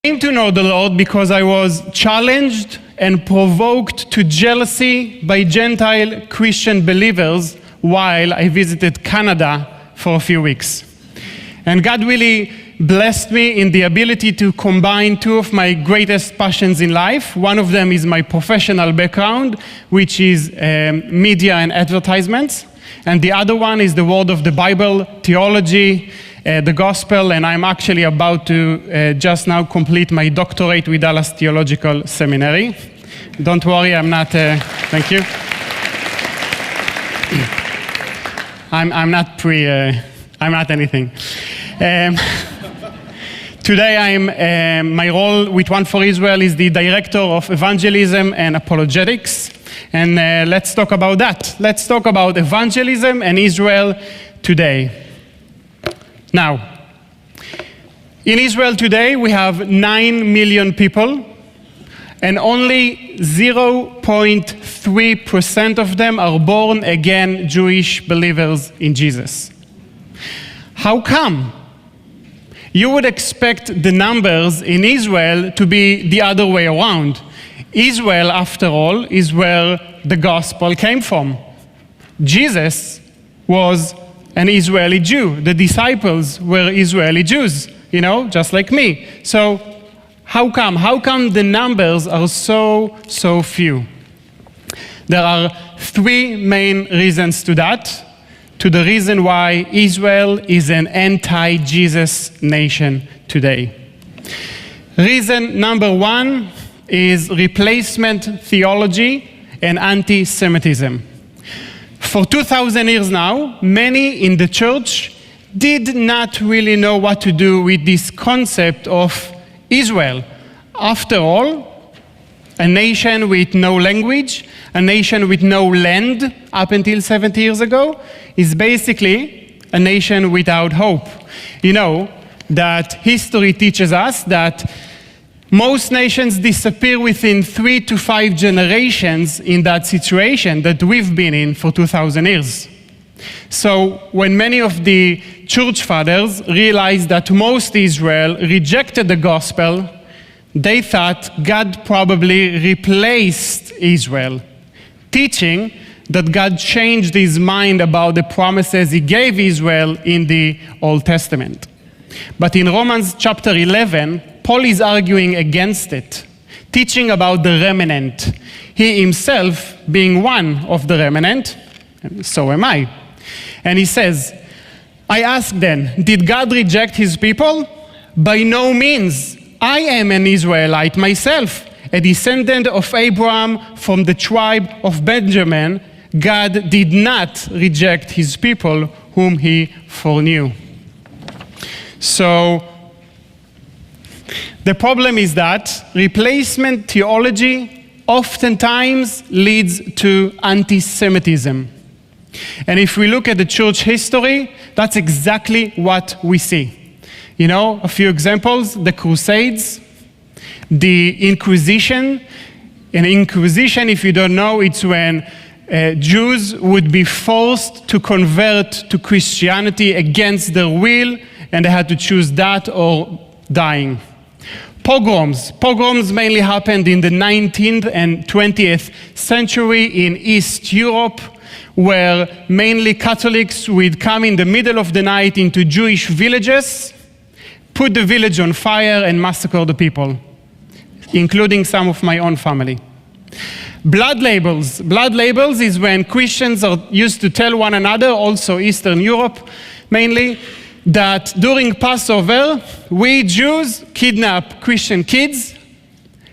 came to know the Lord because I was challenged and provoked to jealousy by Gentile Christian believers while I visited Canada for a few weeks. And God really blessed me in the ability to combine two of my greatest passions in life. One of them is my professional background, which is media and advertisements. And the other one is the word of the Bible, theology, the gospel, and I'm actually about to just now complete my doctorate with Dallas Theological Seminary. Don't worry, I'm not, thank you. I'm not anything. Today my role with One for Israel is the Director of Evangelism and Apologetics. And let's talk about that. Let's talk about evangelism and Israel today. Now, in Israel today, we have 9 million people, and only 0.3% of them are born again Jewish believers in Jesus. How come? You would expect the numbers in Israel to be the other way around. Israel, after all, is where the gospel came from. Jesus was an Israeli Jew. The disciples were Israeli Jews, just like me. So how come? How come the numbers are so few? There are 3 main reasons to that, to the reason why Israel is an anti-Jesus nation today. Reason number 1 is replacement theology and anti-Semitism. For 2,000 years now, many in the church did not really know what to do with this concept of Israel. After all, a nation with no language, a nation with no land up until 70 years ago, is basically a nation without hope. You know that history teaches us that most nations disappear within 3 to 5 generations in that situation that we've been in for 2,000 years. So when many of the church fathers realized that most Israel rejected the gospel, they thought God probably replaced Israel, teaching that God changed his mind about the promises he gave Israel in the Old Testament. But in Romans chapter 11, Paul is arguing against it, teaching about the remnant, he himself being one of the remnant, and so am I. And he says, I ask then, did God reject his people? By no means. I am an Israelite myself, a descendant of Abraham from the tribe of Benjamin. God did not reject his people whom he foreknew. So, the problem is that replacement theology oftentimes leads to anti-Semitism. And if we look at the church history, that's exactly what we see. A few examples: the Crusades, the Inquisition. An Inquisition, if you don't know, it's when Jews would be forced to convert to Christianity against their will, and they had to choose that or dying. Pogroms. Pogroms mainly happened in the 19th and 20th century in East Europe, where mainly Catholics would come in the middle of the night into Jewish villages, put the village on fire, and massacre the people, including some of my own family. Blood labels. Blood labels is when Christians are used to tell one another, also Eastern Europe mainly, that during Passover, we Jews kidnap Christian kids,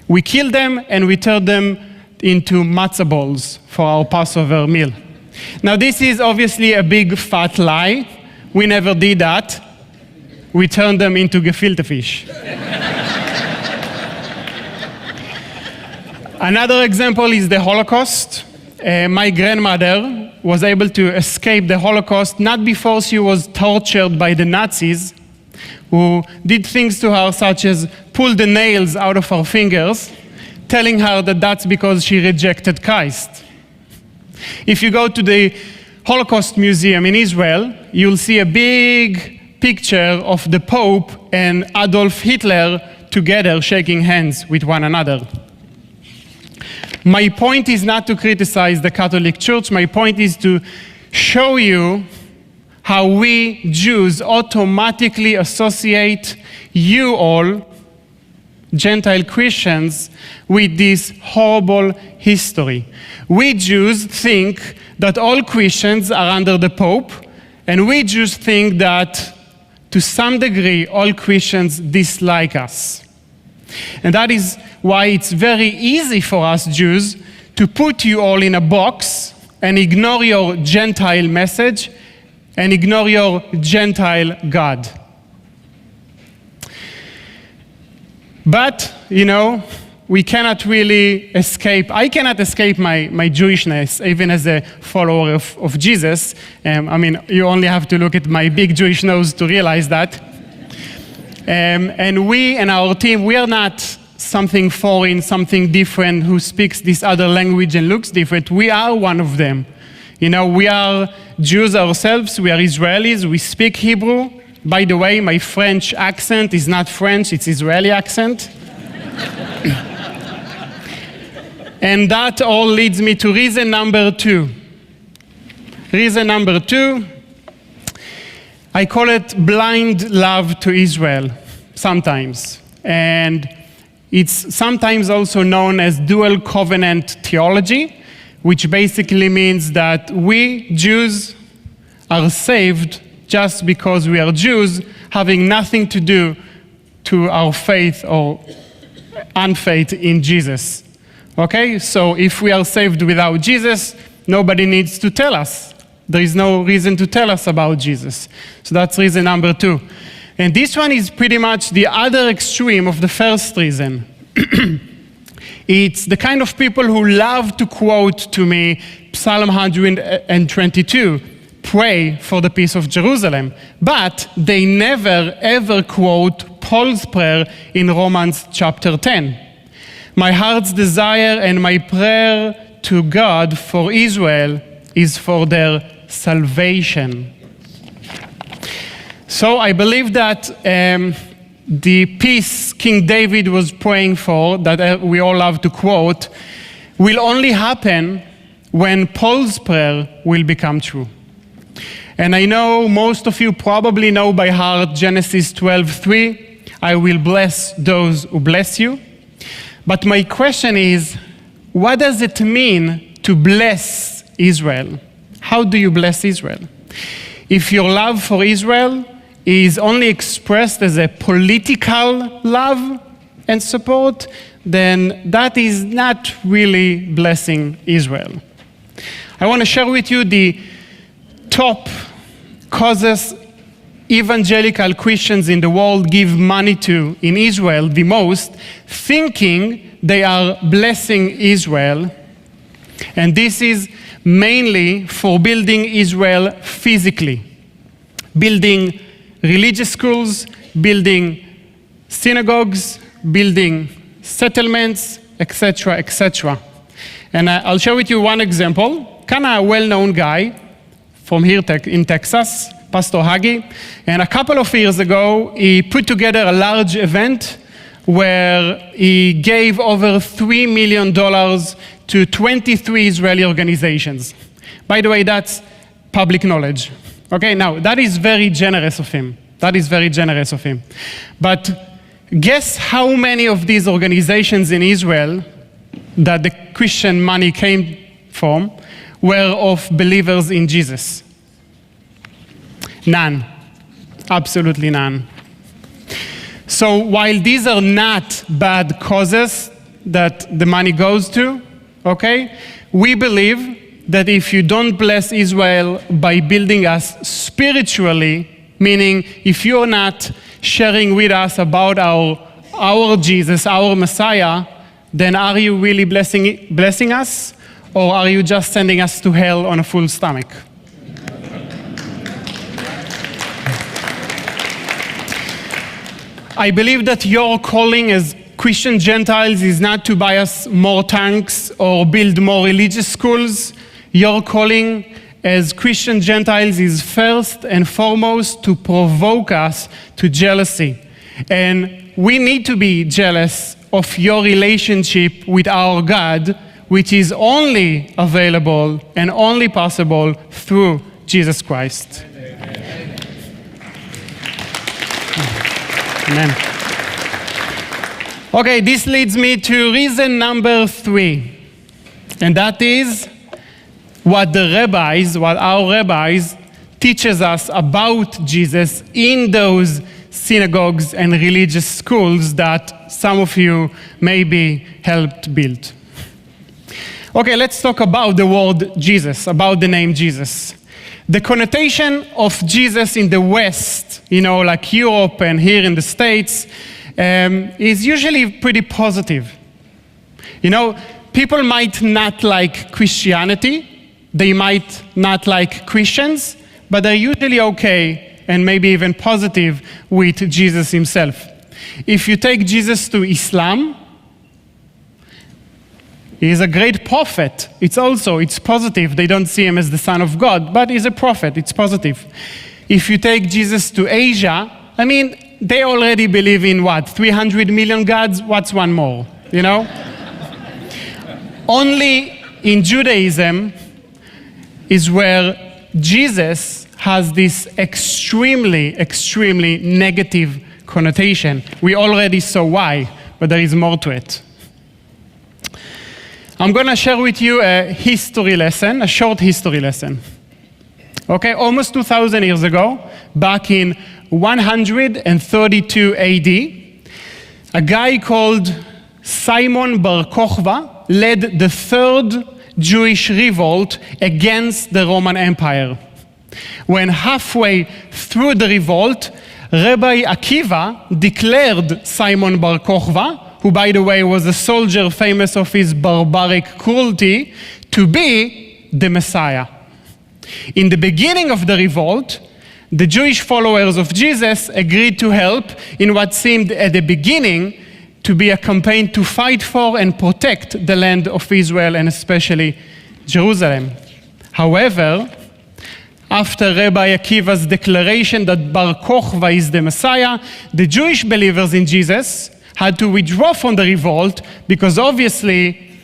we kill them, and we turn them into matzah balls for our Passover meal. Now, this is obviously a big fat lie. We never did that. We turned them into gefilte fish. Another example is the Holocaust. My grandmother was able to escape the Holocaust not before she was tortured by the Nazis, who did things to her such as pull the nails out of her fingers, telling her that that's because she rejected Christ. If you go to the Holocaust Museum in Israel, you'll see a big picture of the Pope and Adolf Hitler together shaking hands with one another. My point is not to criticize the Catholic Church. My point is to show you how we Jews automatically associate you all, Gentile Christians, with this horrible history. We Jews think that all Christians are under the Pope, and we Jews think that to some degree all Christians dislike us. And that is why it's very easy for us Jews to put you all in a box and ignore your Gentile message and ignore your Gentile God. But, we cannot really escape. I cannot escape my Jewishness, even as a follower of Jesus. You only have to look at my big Jewish nose to realize that. And we and our team, we are not something foreign, something different, who speaks this other language and looks different. We are one of them. We are Jews ourselves. We are Israelis. We speak Hebrew. By the way, my French accent is not French, it's Israeli accent. And that all leads me to reason number 2. Reason number 2, I call it blind love to Israel, sometimes. And it's sometimes also known as dual covenant theology, which basically means that we Jews are saved just because we are Jews, having nothing to do to our faith or unfaith in Jesus. Okay, so if we are saved without Jesus, nobody needs to tell us. There is no reason to tell us about Jesus. So that's reason number 2. And this one is pretty much the other extreme of the first reason. It's the kind of people who love to quote to me Psalm 122, pray for the peace of Jerusalem, but they never ever quote Paul's prayer in Romans chapter 10. My heart's desire and my prayer to God for Israel is for their salvation. So I believe that the peace King David was praying for, that we all love to quote, will only happen when Paul's prayer will become true. And I know most of you probably know by heart Genesis 12:3, I will bless those who bless you. But my question is, what does it mean to bless Israel? How do you bless Israel? If your love for Israel is only expressed as a political love and support, then that is not really blessing Israel. I want to share with you the top causes evangelical Christians in the world give money to in Israel the most, thinking they are blessing Israel. And this is mainly for building Israel physically, building religious schools, building synagogues, building settlements, etc., etc. And I'll share with you one example, kind of a well-known guy from here in Texas, Pastor Hagi. And a couple of years ago, he put together a large event where he gave over $3 million to 23 Israeli organizations. By the way, that's public knowledge. Okay, now that is very generous of him. That is very generous of him. But guess how many of these organizations in Israel that the Christian money came from were of believers in Jesus? None. Absolutely none. So while these are not bad causes that the money goes to, okay, we believe that if you don't bless Israel by building us spiritually, meaning if you're not sharing with us about our Jesus, our Messiah, then are you really blessing us, or are you just sending us to hell on a full stomach? I believe that your calling as Christian Gentiles is not to buy us more tanks or build more religious schools. Your calling as Christian Gentiles is first and foremost to provoke us to jealousy and we need to be jealous of your relationship with our God, which is only available and only possible through Jesus Christ. Amen. Okay, this leads me to reason number 3. And that is what our rabbis teaches us about Jesus in those synagogues and religious schools that some of you maybe helped build. Okay, let's talk about the word Jesus, about the name Jesus. The connotation of Jesus in the West, like Europe and here in the States, is usually pretty positive. People might not like Christianity, they might not like Christians, but they're usually okay and maybe even positive with Jesus himself. If you take Jesus to Islam, he is a great prophet. It's positive. They don't see him as the Son of God, but he's a prophet. It's positive. If you take Jesus to Asia, they already believe in 300 million gods? What's one more, Only in Judaism is where Jesus has this extremely, extremely negative connotation. We already saw why, but there is more to it. I'm going to share with you a short history lesson. Okay, almost 2,000 years ago, back in 132 AD, a guy called Simon Bar Kokhba led the third Jewish revolt against the Roman Empire. When halfway through the revolt, Rabbi Akiva declared Simon Bar Kokhba, who by the way was a soldier famous of his barbaric cruelty, to be the Messiah. In the beginning of the revolt, the Jewish followers of Jesus agreed to help in what seemed at the beginning to be a campaign to fight for and protect the land of Israel and especially Jerusalem. However, after Rabbi Akiva's declaration that Bar Kokhba is the Messiah, the Jewish believers in Jesus had to withdraw from the revolt because obviously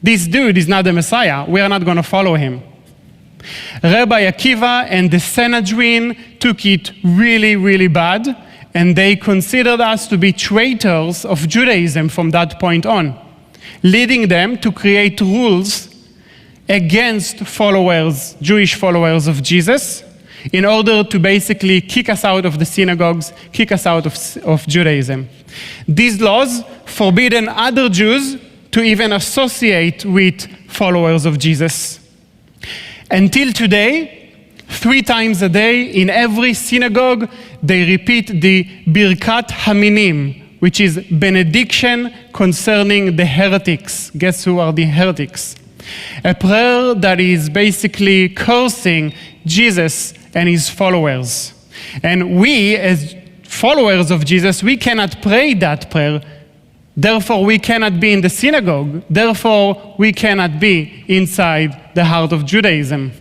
this dude is not the Messiah. We are not going to follow him. Rabbi Akiva and the Sanhedrin took it really, really bad, and they considered us to be traitors of Judaism from that point on, leading them to create rules against Jewish followers of Jesus, in order to basically kick us out of the synagogues, kick us out of Judaism. These laws forbidden other Jews to even associate with followers of Jesus. Until today, 3 times a day in every synagogue, they repeat the Birkat Haminim, which is benediction concerning the heretics. Guess who are the heretics? A prayer that is basically cursing Jesus and his followers. And we, as followers of Jesus, we cannot pray that prayer. Therefore, we cannot be in the synagogue. Therefore, we cannot be inside the heart of Judaism.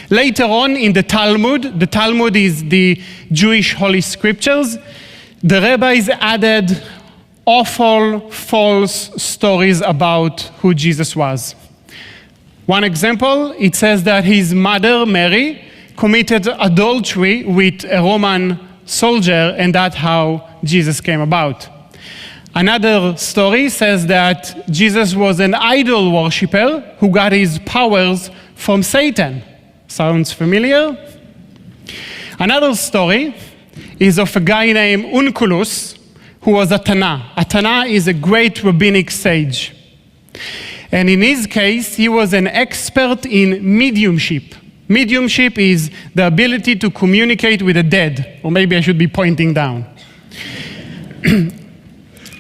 Later on in the Talmud is the Jewish Holy Scriptures, the rabbis added awful, false stories about who Jesus was. One example, it says that his mother, Mary, committed adultery with a Roman soldier, and that's how Jesus came about. Another story says that Jesus was an idol worshiper who got his powers from Satan. Sounds familiar? Another story is of a guy named Onkelos, who was a Tana. A Tana is a great rabbinic sage. And in his case, he was an expert in mediumship. Mediumship is the ability to communicate with the dead. Or maybe I should be pointing down.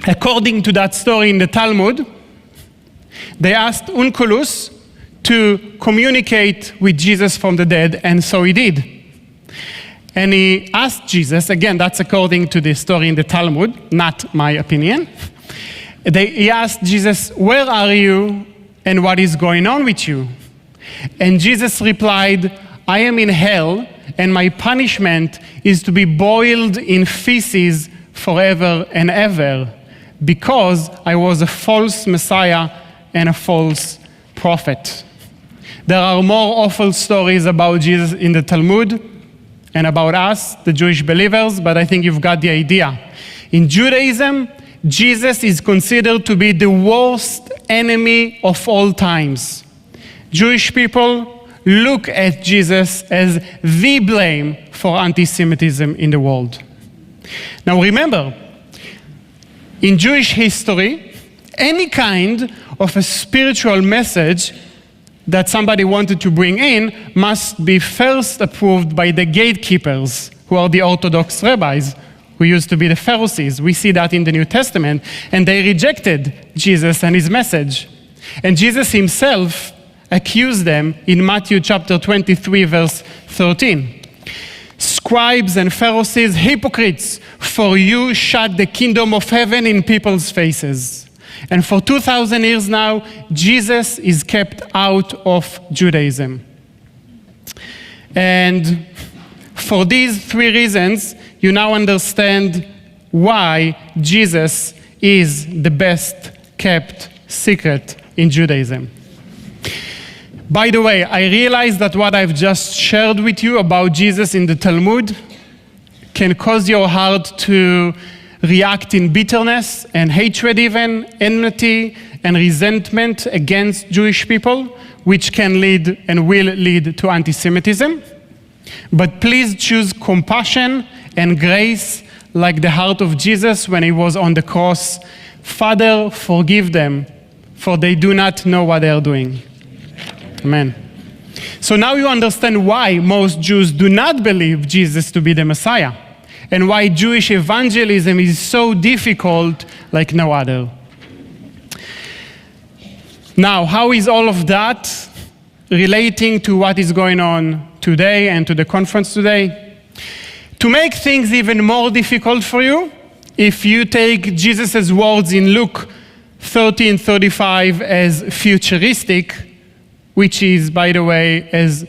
According to that story in the Talmud, they asked Onkelos to communicate with Jesus from the dead, and so he did. And he asked Jesus, again, that's according to the story in the Talmud, not my opinion. He asked Jesus, "Where are you and what is going on with you?" And Jesus replied, "I am in hell, and my punishment is to be boiled in feces forever and ever, because I was a false Messiah and a false prophet. There are more awful stories about Jesus in the Talmud and about us, the Jewish believers, but I think you've got the idea. In Judaism, Jesus is considered to be the worst enemy of all times. Jewish people look at Jesus as the blame for anti-Semitism in the world. Now remember, in Jewish history, any kind of a spiritual message that somebody wanted to bring in must be first approved by the gatekeepers, who are the Orthodox rabbis, who used to be the Pharisees. We see that in the New Testament, and they rejected Jesus and his message. And Jesus himself accused them in Matthew chapter 23, verse 13. Scribes and Pharisees, hypocrites, for you shut the kingdom of heaven in people's faces. And for 2,000 years now, Jesus is kept out of Judaism. And for these three reasons, you now understand why Jesus is the best kept secret in Judaism. By the way, I realize that what I've just shared with you about Jesus in the Talmud can cause your heart to react in bitterness and hatred even, enmity and resentment against Jewish people, which can lead and will lead to anti-Semitism. But please choose compassion and grace like the heart of Jesus when he was on the cross. Father, forgive them, for they do not know what they are doing. Amen. So now you understand why most Jews do not believe Jesus to be the Messiah, and why Jewish evangelism is so difficult like no other. Now, how is all of that relating to what is going on today and to the conference today? To make things even more difficult for you, if you take Jesus' words in Luke 13:35 as futuristic, which is, by the way, as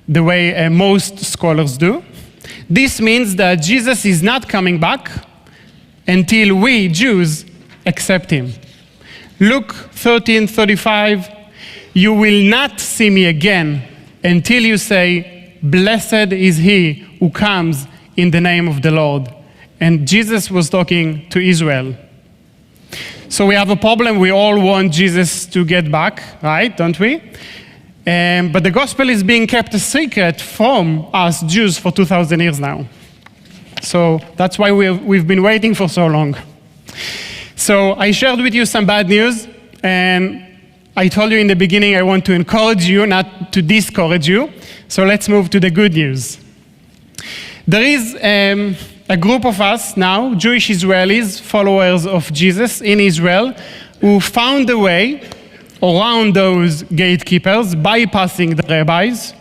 the way most scholars do, this means that Jesus is not coming back until we, Jews, accept him. Luke 13:35, you will not see me again until you say, blessed is he who comes in the name of the Lord. And Jesus was talking to Israel. So we have a problem. We all want Jesus to get back, right? Don't we? But the gospel is being kept a secret from us Jews for 2,000 years now. So that's why we've been waiting for so long. So I shared with you some bad news, and I told you in the beginning I want to encourage you, not to discourage you. So let's move to the good news. There is a group of us now, Jewish Israelis, followers of Jesus in Israel, who found a way around those gatekeepers, bypassing the rabbis.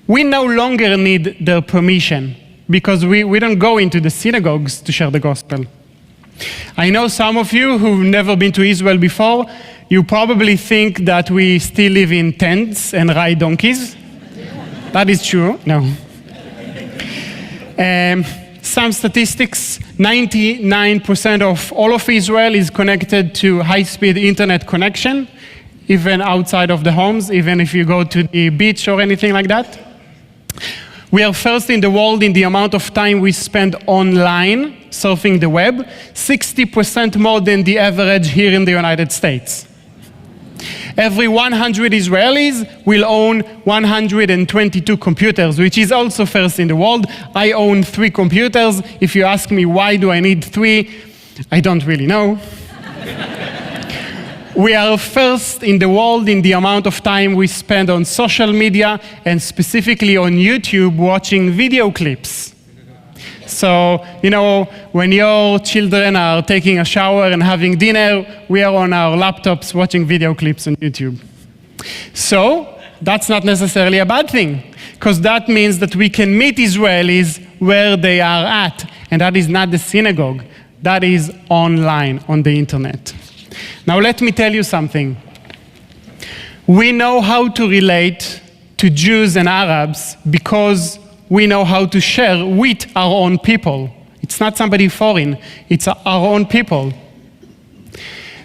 We no longer need their permission because we don't go into the synagogues to share the gospel. I know some of you who've never been to Israel before, you probably think that we still live in tents and ride donkeys. That is true. No. Some statistics, 99% of all of Israel is connected to high-speed internet connection, even outside of the homes, even if you go to the beach or anything like that. We are first in the world in the amount of time we spend online surfing the web, 60% more than the average here in the United States. Every 100 Israelis will own 122 computers, which is also first in the world. I own 3 computers. If you ask me why do I need 3, I don't really know. We are first in the world in the amount of time we spend on social media and specifically on YouTube watching video clips. So, you know, when your children are taking a shower and having dinner, we are on our laptops watching video clips on YouTube. So, that's not necessarily a bad thing, because that means that we can meet Israelis where they are at, and that is not the synagogue. That is online, on the internet. Now, let me tell you something. We know how to relate to Jews and Arabs because we know how to share with our own people. It's not somebody foreign. It's our own people.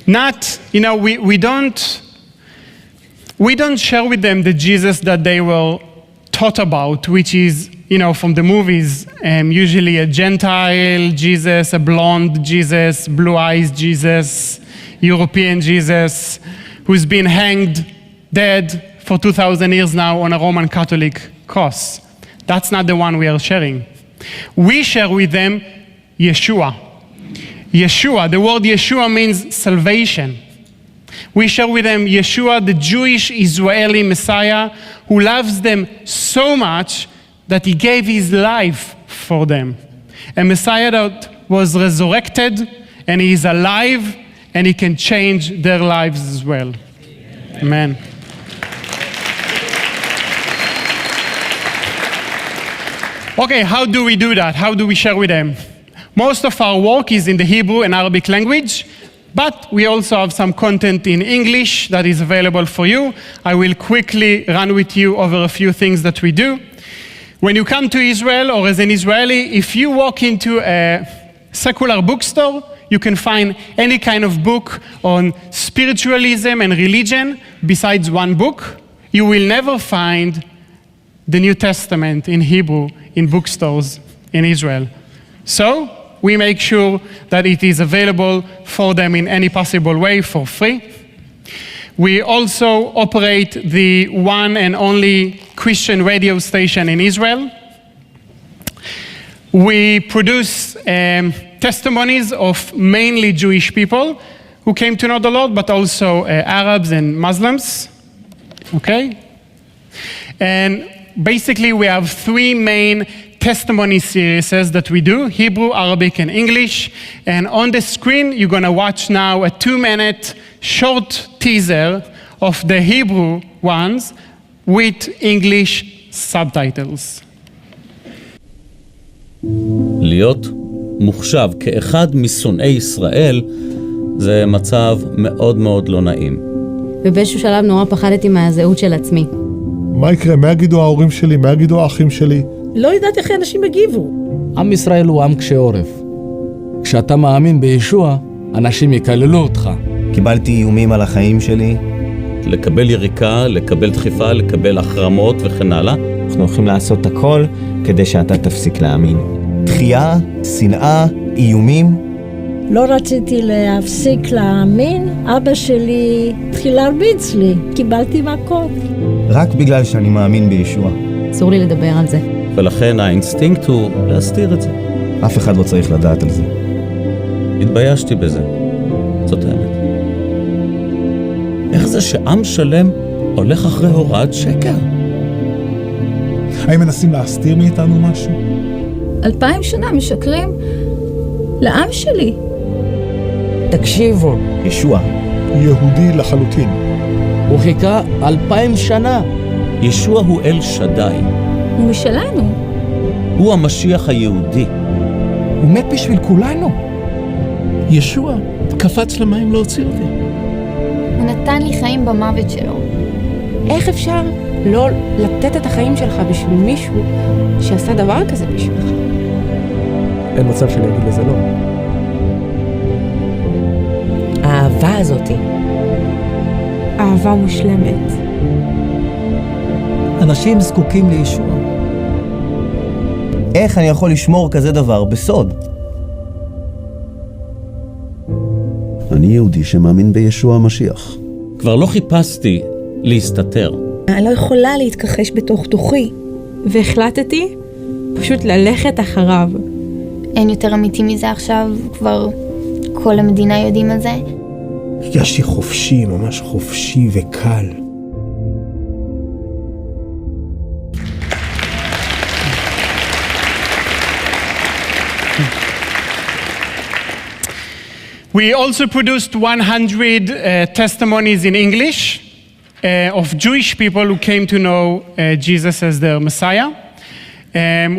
Not, we don't share with them the Jesus that they were taught about, which is, from the movies, usually a Gentile Jesus, a blonde Jesus, blue eyes Jesus, European Jesus, who's been hanged, dead for 2,000 years now on a Roman Catholic cross. That's not the one we are sharing. We share with them Yeshua. Yeshua, the word Yeshua means salvation. We share with them Yeshua, the Jewish Israeli Messiah, who loves them so much that he gave his life for them. A Messiah that was resurrected, and he is alive, and he can change their lives as well. Amen. Okay, how do we do that? How do we share with them? Most of our work is in the Hebrew and Arabic language, but we also have some content in English that is available for you. I will quickly run with you over a few things that we do. When you come to Israel, or as an Israeli, if you walk into a secular bookstore, you can find any kind of book on spiritualism and religion besides one book. You will never find the New Testament in Hebrew in bookstores in Israel. So we make sure that it is available for them in any possible way for free. We also operate the one and only Christian radio station in Israel. We produce testimonies of mainly Jewish people who came to know the Lord, but also Arabs and Muslims. Okay? And basically, we have three main testimony series that we do: Hebrew, Arabic, and English. And on the screen, you're going to watch now a 2-minute short teaser of the Hebrew ones with English subtitles. להיות מוחשב כאחד משונאי ישראל זה מצב מאוד מאוד לא נעים. ובאיזשהו שלב נורא פחדתי מהזהות של עצמי. מה יקרה? מה יגידו ההורים שלי? מה יגידו האחים שלי? לא יודעת איך אנשים יגיבו. עם ישראל הוא עם קשה עורף. כשאתה מאמין בישוע, אנשים יקללו אותך. קיבלתי איומים על החיים שלי. לקבל יריקה, לקבל דחיפה, לקבל החרמות וכן הלאה. אנחנו הולכים לעשות הכל כדי שאתה תפסיק להאמין. דחייה, שנאה, איומים. לא רציתי להפסיק להאמין. אבא שלי התחיל להרביץ לי. קיבלתי מכות. רק בגלל שאני מאמין בישוע. אסור לי לדבר על זה. ולכן האינסטינקט הוא להסתיר את זה. אף אחד לא צריך לדעת על זה. התביישתי בזה. זאת האמת. איך זה שעם שלם הולך אחרי הוראת שקר? האם מנסים להסתיר מאיתנו משהו? 2000 שנה משקרים לעם שלי. תקשיבו. ישוע. יהודי לחלוטין. הוא חיכה 2000 שנה. ישוע הוא אל שדי. הוא משלנו. הוא המשיח היהודי. הוא מת בשביל כולנו. ישוע קפץ למים להוציא אותי. הוא נתן לי חיים במוות שלו. איך אפשר לא לתת את החיים שלך בשביל מישהו שעשה דבר כזה בשבילך? אין מצב שאני אגיד לזה לא. האהבה הזאתי. אהבה מושלמת. אנשים זקוקים לישוע. איך אני יכול לשמור כזה דבר בסוד? אני יהודי שמאמין בישוע המשיח. כבר לא חיפשתי להסתתר. אני לא יכולה להתכחש בתוך תוכי. והחלטתי פשוט ללכת אחריו. אין יותר אמיתי מזה עכשיו, כבר כל המדינה יודעים על זה. הרגשתי חופשי, ממש חופשי וקל. We also produced 100 testimonies in English of Jewish people who came to know Jesus as their Messiah,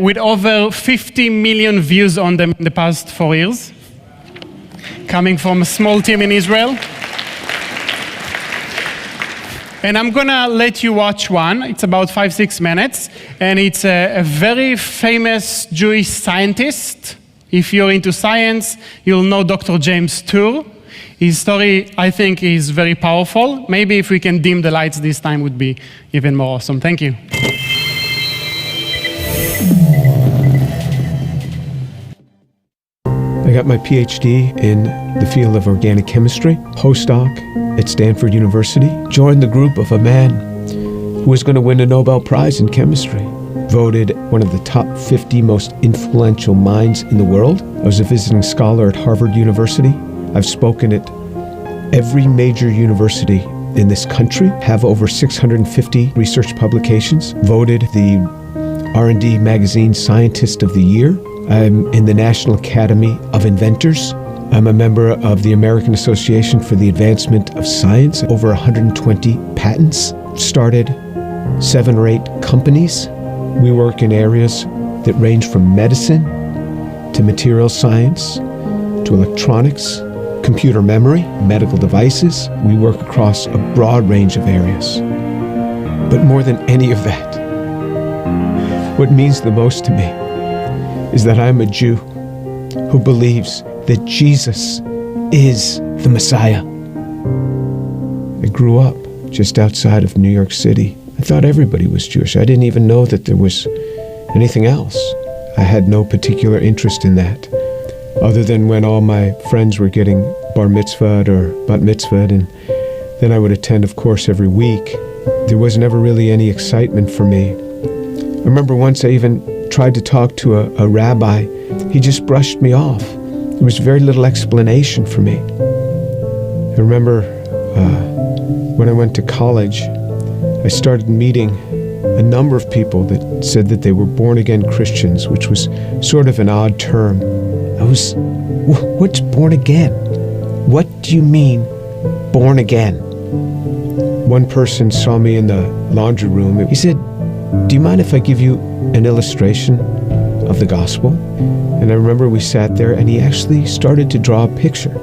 with over 50 million views on them in the past 4 years, coming from a small team in Israel. And I'm gonna let you watch one. It's about 5-6 minutes, and it's a very famous Jewish scientist If you're into science, you'll know Dr. James Tour. His story, I think, is very powerful. Maybe if we can dim the lights this time would be even more awesome. Thank you. I got my PhD in the field of organic chemistry, postdoc at Stanford University. Joined the group of a man who was going to win a Nobel Prize in chemistry. Voted one of the top 50 most influential minds in the world. I was a visiting scholar at Harvard University. I've spoken at every major university in this country, have over 650 research publications, voted the R&D Magazine Scientist of the Year. I'm in the National Academy of Inventors. I'm a member of the American Association for the Advancement of Science, over 120 patents. Started 7 or 8 companies. We work in areas that range from medicine to material science to electronics, computer memory, medical devices. We work across a broad range of areas. But more than any of that, what means the most to me is that I'm a Jew who believes that Jesus is the Messiah. I grew up just outside of New York City. I thought everybody was Jewish. I didn't even know that there was anything else. I had no particular interest in that, other than when all my friends were getting bar mitzvahed or bat mitzvahed, and then I would attend, of course, every week. There was never really any excitement for me. I remember once I even tried to talk to a rabbi. He just brushed me off. There was very little explanation for me. I remember when I went to college, I started meeting a number of people that said that they were born-again Christians, which was sort of an odd term. What's born again? What do you mean, born again? One person saw me in the laundry room. He said, "Do you mind if I give you an illustration of the gospel?" And I remember we sat there and he actually started to draw a picture.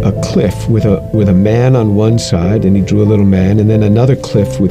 A cliff with a man on one side, and he drew a little man, and then another cliff with